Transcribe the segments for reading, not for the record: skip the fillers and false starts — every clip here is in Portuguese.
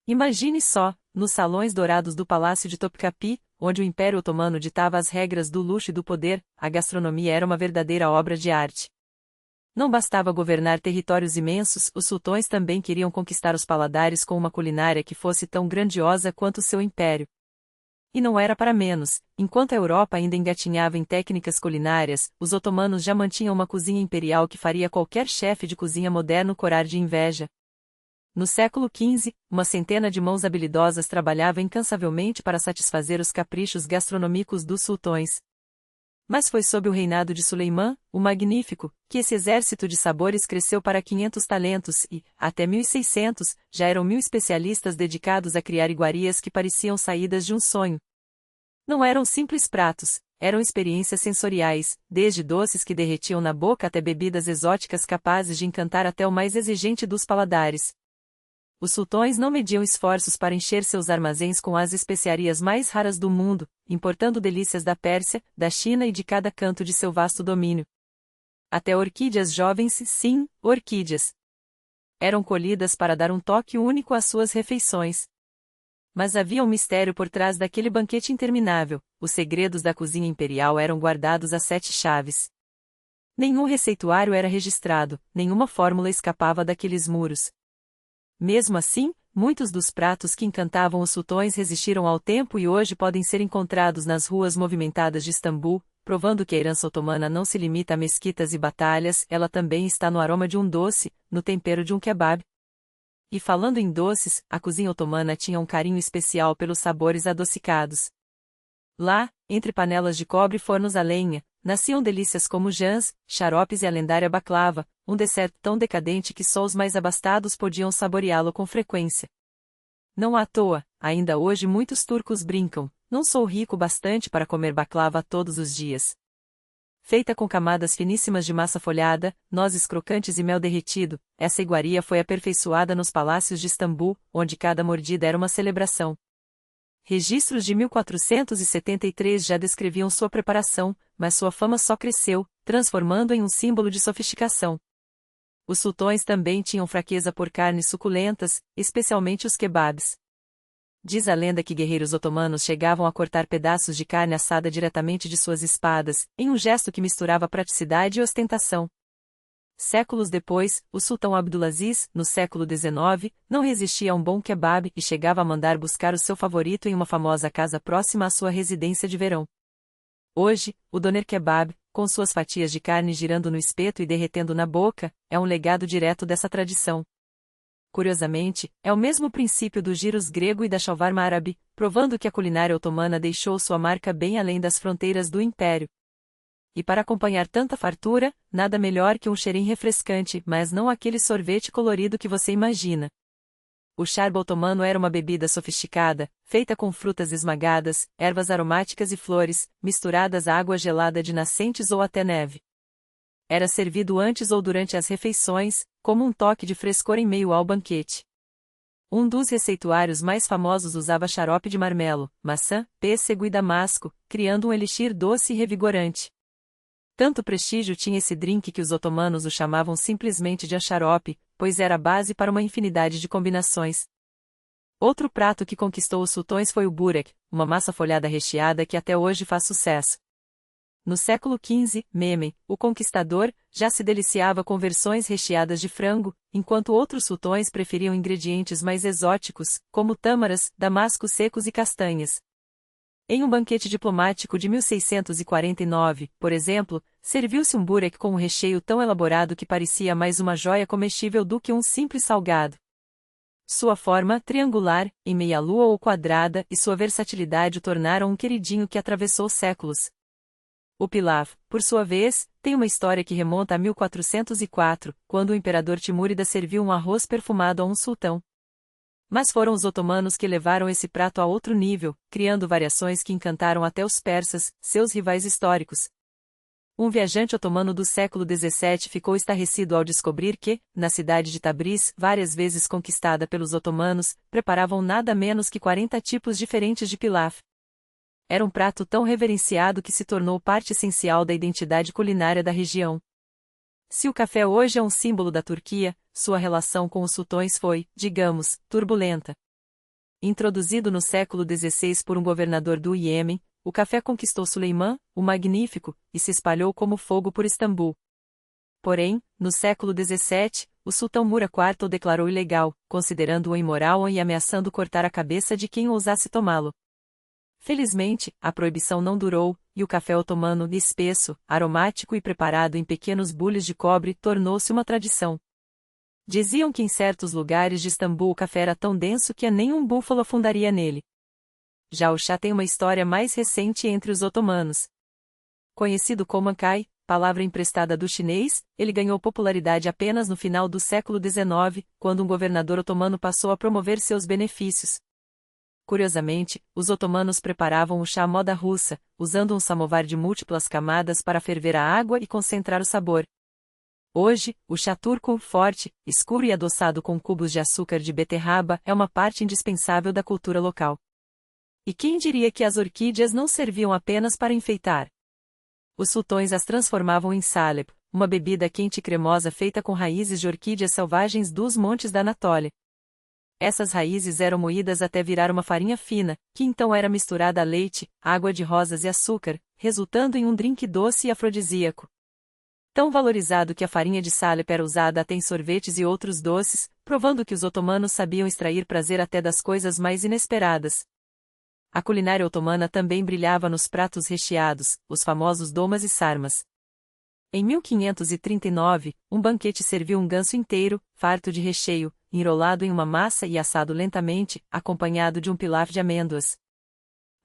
Imagine só, nos salões dourados do Palácio de Topkapi, onde o Império Otomano ditava as regras do luxo e do poder, a gastronomia era uma verdadeira obra de arte. Não bastava governar territórios imensos, os sultões também queriam conquistar os paladares com uma culinária que fosse tão grandiosa quanto seu império. E não era para menos, enquanto a Europa ainda engatinhava em técnicas culinárias, os otomanos já mantinham uma cozinha imperial que faria qualquer chefe de cozinha moderno corar de inveja. No século XV, uma centena de mãos habilidosas trabalhava incansavelmente para satisfazer os caprichos gastronômicos dos sultões. Mas foi sob o reinado de Suleimã, o Magnífico, que esse exército de sabores cresceu para 500 talentos e, até 1600, já eram 1000 especialistas dedicados a criar iguarias que pareciam saídas de um sonho. Não eram simples pratos, eram experiências sensoriais, desde doces que derretiam na boca até bebidas exóticas capazes de encantar até o mais exigente dos paladares. Os sultões não mediam esforços para encher seus armazéns com as especiarias mais raras do mundo, importando delícias da Pérsia, da China e de cada canto de seu vasto domínio. Até orquídeas jovens, sim, orquídeas, eram colhidas para dar um toque único às suas refeições. Mas havia um mistério por trás daquele banquete interminável, os segredos da cozinha imperial eram guardados a 7 chaves. Nenhum receituário era registrado, nenhuma fórmula escapava daqueles muros. Mesmo assim, muitos dos pratos que encantavam os sultões resistiram ao tempo e hoje podem ser encontrados nas ruas movimentadas de Istambul, provando que a herança otomana não se limita a mesquitas e batalhas, ela também está no aroma de um doce, no tempero de um kebab. E falando em doces, a cozinha otomana tinha um carinho especial pelos sabores adocicados. Lá, entre panelas de cobre e fornos a lenha, nasciam delícias como jans, xaropes e a lendária baklava, um dessert tão decadente que só os mais abastados podiam saboreá-lo com frequência. Não à toa, ainda hoje muitos turcos brincam, não sou rico bastante para comer baklava todos os dias. Feita com camadas finíssimas de massa folhada, nozes crocantes e mel derretido, essa iguaria foi aperfeiçoada nos palácios de Istambul, onde cada mordida era uma celebração. Registros de 1473 já descreviam sua preparação, mas sua fama só cresceu, transformando em um símbolo de sofisticação. Os sultões também tinham fraqueza por carnes suculentas, especialmente os kebabs. Diz a lenda que guerreiros otomanos chegavam a cortar pedaços de carne assada diretamente de suas espadas, em um gesto que misturava praticidade e ostentação. Séculos depois, o sultão Abdulaziz, no século XIX, não resistia a um bom kebab e chegava a mandar buscar o seu favorito em uma famosa casa próxima à sua residência de verão. Hoje, o doner kebab, com suas fatias de carne girando no espeto e derretendo na boca, é um legado direto dessa tradição. Curiosamente, é o mesmo princípio do gyros grego e da shawarma árabe, provando que a culinária otomana deixou sua marca bem além das fronteiras do império. E para acompanhar tanta fartura, nada melhor que um cheirinho refrescante, mas não aquele sorvete colorido que você imagina. O charbo otomano era uma bebida sofisticada, feita com frutas esmagadas, ervas aromáticas e flores, misturadas a água gelada de nascentes ou até neve. Era servido antes ou durante as refeições, como um toque de frescor em meio ao banquete. Um dos receituários mais famosos usava xarope de marmelo, maçã, pêssego e damasco, criando um elixir doce e revigorante. Tanto prestígio tinha esse drink que os otomanos o chamavam simplesmente de ancharope, pois era a base para uma infinidade de combinações. Outro prato que conquistou os sultões foi o burek, uma massa folhada recheada que até hoje faz sucesso. No século XV, Mehmed, o conquistador, já se deliciava com versões recheadas de frango, enquanto outros sultões preferiam ingredientes mais exóticos, como tâmaras, damascos secos e castanhas. Em um banquete diplomático de 1649, por exemplo, serviu-se um burek com um recheio tão elaborado que parecia mais uma joia comestível do que um simples salgado. Sua forma, triangular, em meia-lua ou quadrada, e sua versatilidade o tornaram um queridinho que atravessou séculos. O pilaf, por sua vez, tem uma história que remonta a 1404, quando o imperador Timúrida serviu um arroz perfumado a um sultão. Mas foram os otomanos que levaram esse prato a outro nível, criando variações que encantaram até os persas, seus rivais históricos. Um viajante otomano do século XVII ficou estarrecido ao descobrir que, na cidade de Tabriz, várias vezes conquistada pelos otomanos, preparavam nada menos que 40 tipos diferentes de pilaf. Era um prato tão reverenciado que se tornou parte essencial da identidade culinária da região. Se o café hoje é um símbolo da Turquia, sua relação com os sultões foi, digamos, turbulenta. Introduzido no século XVI por um governador do Iêmen, o café conquistou Suleimã, o Magnífico, e se espalhou como fogo por Istambul. Porém, no século XVII, o sultão Murad IV o declarou ilegal, considerando-o imoral e ameaçando cortar a cabeça de quem ousasse tomá-lo. Felizmente, a proibição não durou, e o café otomano, espesso, aromático e preparado em pequenos bules de cobre, tornou-se uma tradição. Diziam que em certos lugares de Istambul o café era tão denso que nem um búfalo afundaria nele. Já o chá tem uma história mais recente entre os otomanos. Conhecido como Ancai, palavra emprestada do chinês, ele ganhou popularidade apenas no final do século XIX, quando um governador otomano passou a promover seus benefícios. Curiosamente, os otomanos preparavam o chá à moda russa, usando um samovar de múltiplas camadas para ferver a água e concentrar o sabor. Hoje, o chá turco, forte, escuro e adoçado com cubos de açúcar de beterraba, é uma parte indispensável da cultura local. E quem diria que as orquídeas não serviam apenas para enfeitar? Os sultões as transformavam em salep, uma bebida quente e cremosa feita com raízes de orquídeas selvagens dos montes da Anatólia. Essas raízes eram moídas até virar uma farinha fina, que então era misturada a leite, água de rosas e açúcar, resultando em um drink doce e afrodisíaco. Tão valorizado que a farinha de salep era usada até em sorvetes e outros doces, provando que os otomanos sabiam extrair prazer até das coisas mais inesperadas. A culinária otomana também brilhava nos pratos recheados, os famosos domas e sarmas. Em 1539, um banquete serviu um ganso inteiro, farto de recheio, enrolado em uma massa e assado lentamente, acompanhado de um pilaf de amêndoas.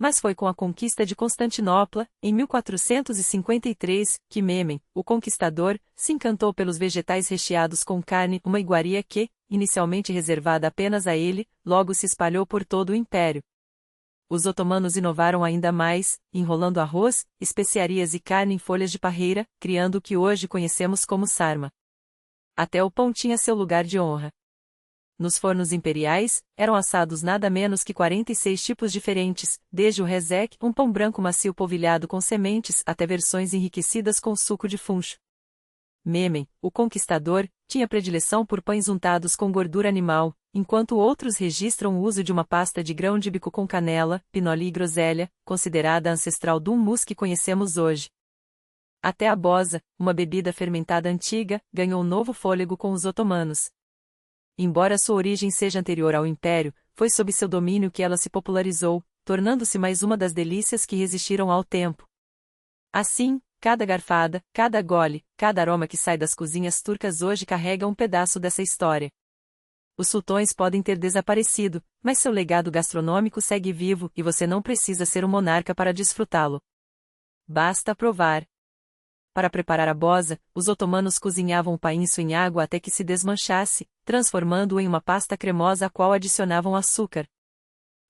Mas foi com a conquista de Constantinopla, em 1453, que Mehmed, o conquistador, se encantou pelos vegetais recheados com carne, uma iguaria que, inicialmente reservada apenas a ele, logo se espalhou por todo o império. Os otomanos inovaram ainda mais, enrolando arroz, especiarias e carne em folhas de parreira, criando o que hoje conhecemos como sarma. Até o pão tinha seu lugar de honra. Nos fornos imperiais, eram assados nada menos que 46 tipos diferentes, desde o rezek, um pão branco macio polvilhado com sementes, até versões enriquecidas com suco de funcho. Mehmed, o conquistador, tinha predileção por pães untados com gordura animal, enquanto outros registram o uso de uma pasta de grão de bico com canela, pinoli e groselha, considerada ancestral do hummus que conhecemos hoje. Até a boza, uma bebida fermentada antiga, ganhou novo fôlego com os otomanos. Embora sua origem seja anterior ao Império, foi sob seu domínio que ela se popularizou, tornando-se mais uma das delícias que resistiram ao tempo. Assim, cada garfada, cada gole, cada aroma que sai das cozinhas turcas hoje carrega um pedaço dessa história. Os sultões podem ter desaparecido, mas seu legado gastronômico segue vivo e você não precisa ser um monarca para desfrutá-lo. Basta provar. Para preparar a boza, os otomanos cozinhavam o painço em água até que se desmanchasse, transformando-o em uma pasta cremosa a qual adicionavam açúcar.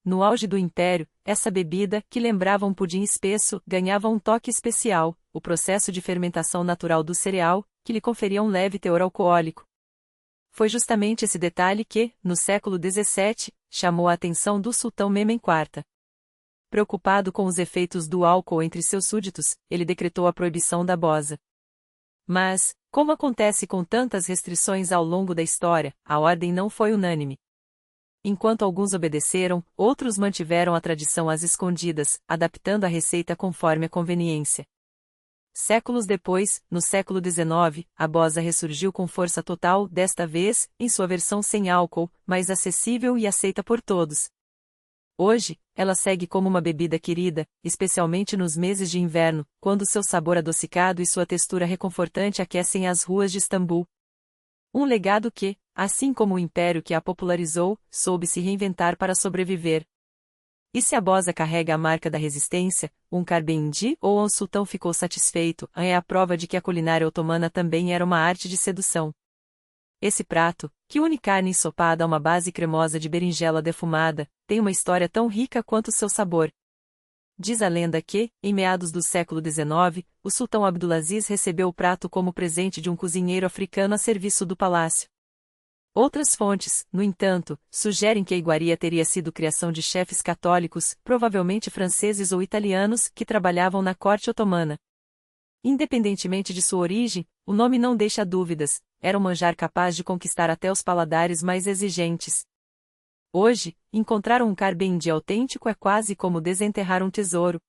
No auge do império, essa bebida, que lembrava um pudim espesso, ganhava um toque especial, o processo de fermentação natural do cereal, que lhe conferia um leve teor alcoólico. Foi justamente esse detalhe que, no século XVII, chamou a atenção do sultão Mehmed IV. Preocupado com os efeitos do álcool entre seus súditos, ele decretou a proibição da boza. Mas, como acontece com tantas restrições ao longo da história, a ordem não foi unânime. Enquanto alguns obedeceram, outros mantiveram a tradição às escondidas, adaptando a receita conforme a conveniência. Séculos depois, no século XIX, a boza ressurgiu com força total, desta vez, em sua versão sem álcool, mais acessível e aceita por todos. Hoje, ela segue como uma bebida querida, especialmente nos meses de inverno, quando seu sabor adocicado e sua textura reconfortante aquecem as ruas de Istambul. Um legado que, assim como o império que a popularizou, soube se reinventar para sobreviver. E se a boza carrega a marca da resistência, um Karbendi ou um sultão ficou satisfeito, é a prova de que a culinária otomana também era uma arte de sedução. Esse prato, que une carne ensopada a uma base cremosa de berinjela defumada, tem uma história tão rica quanto seu sabor. Diz a lenda que, em meados do século XIX, o sultão Abdulaziz recebeu o prato como presente de um cozinheiro africano a serviço do palácio. Outras fontes, no entanto, sugerem que a iguaria teria sido criação de chefes católicos, provavelmente franceses ou italianos, que trabalhavam na corte otomana. Independentemente de sua origem, o nome não deixa dúvidas, era um manjar capaz de conquistar até os paladares mais exigentes. Hoje, encontrar um carbendi autêntico é quase como desenterrar um tesouro.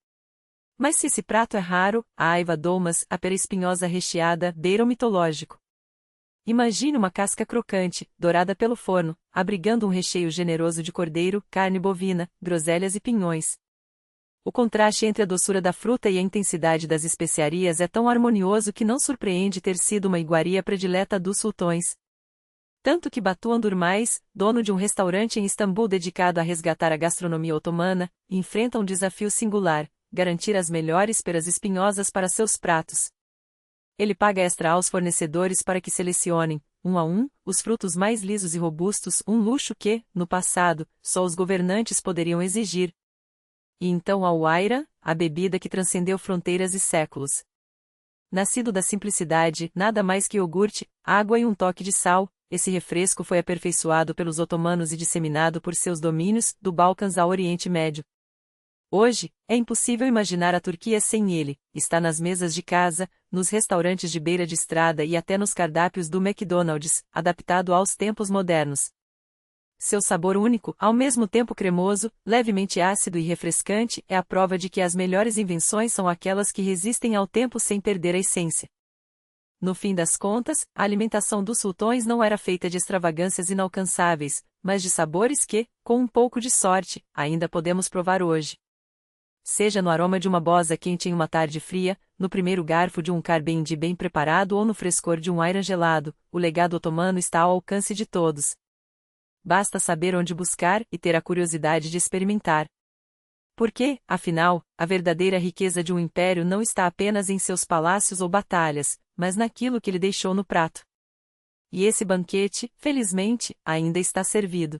Mas se esse prato é raro, a aiva domas, a pera espinhosa recheada, beira o mitológico. Imagine uma casca crocante, dourada pelo forno, abrigando um recheio generoso de cordeiro, carne bovina, groselhas e pinhões. O contraste entre a doçura da fruta e a intensidade das especiarias é tão harmonioso que não surpreende ter sido uma iguaria predileta dos sultões. Tanto que Batuhan Durmaz, dono de um restaurante em Istambul dedicado a resgatar a gastronomia otomana, enfrenta um desafio singular: garantir as melhores peras espinhosas para seus pratos. Ele paga extra aos fornecedores para que selecionem, um a um, os frutos mais lisos e robustos, um luxo que, no passado, só os governantes poderiam exigir. E então ao Ayran, a bebida que transcendeu fronteiras e séculos. Nascido da simplicidade, nada mais que iogurte, água e um toque de sal, esse refresco foi aperfeiçoado pelos otomanos e disseminado por seus domínios, do Balcãs ao Oriente Médio. Hoje, é impossível imaginar a Turquia sem ele, está nas mesas de casa, nos restaurantes de beira de estrada e até nos cardápios do McDonald's, adaptado aos tempos modernos. Seu sabor único, ao mesmo tempo cremoso, levemente ácido e refrescante, é a prova de que as melhores invenções são aquelas que resistem ao tempo sem perder a essência. No fim das contas, a alimentação dos sultões não era feita de extravagâncias inalcançáveis, mas de sabores que, com um pouco de sorte, ainda podemos provar hoje. Seja no aroma de uma boza quente em uma tarde fria, no primeiro garfo de um carbendi bem preparado ou no frescor de um ayran gelado, o legado otomano está ao alcance de todos. Basta saber onde buscar e ter a curiosidade de experimentar. Porque, afinal, a verdadeira riqueza de um império não está apenas em seus palácios ou batalhas, mas naquilo que ele deixou no prato. E esse banquete, felizmente, ainda está servido.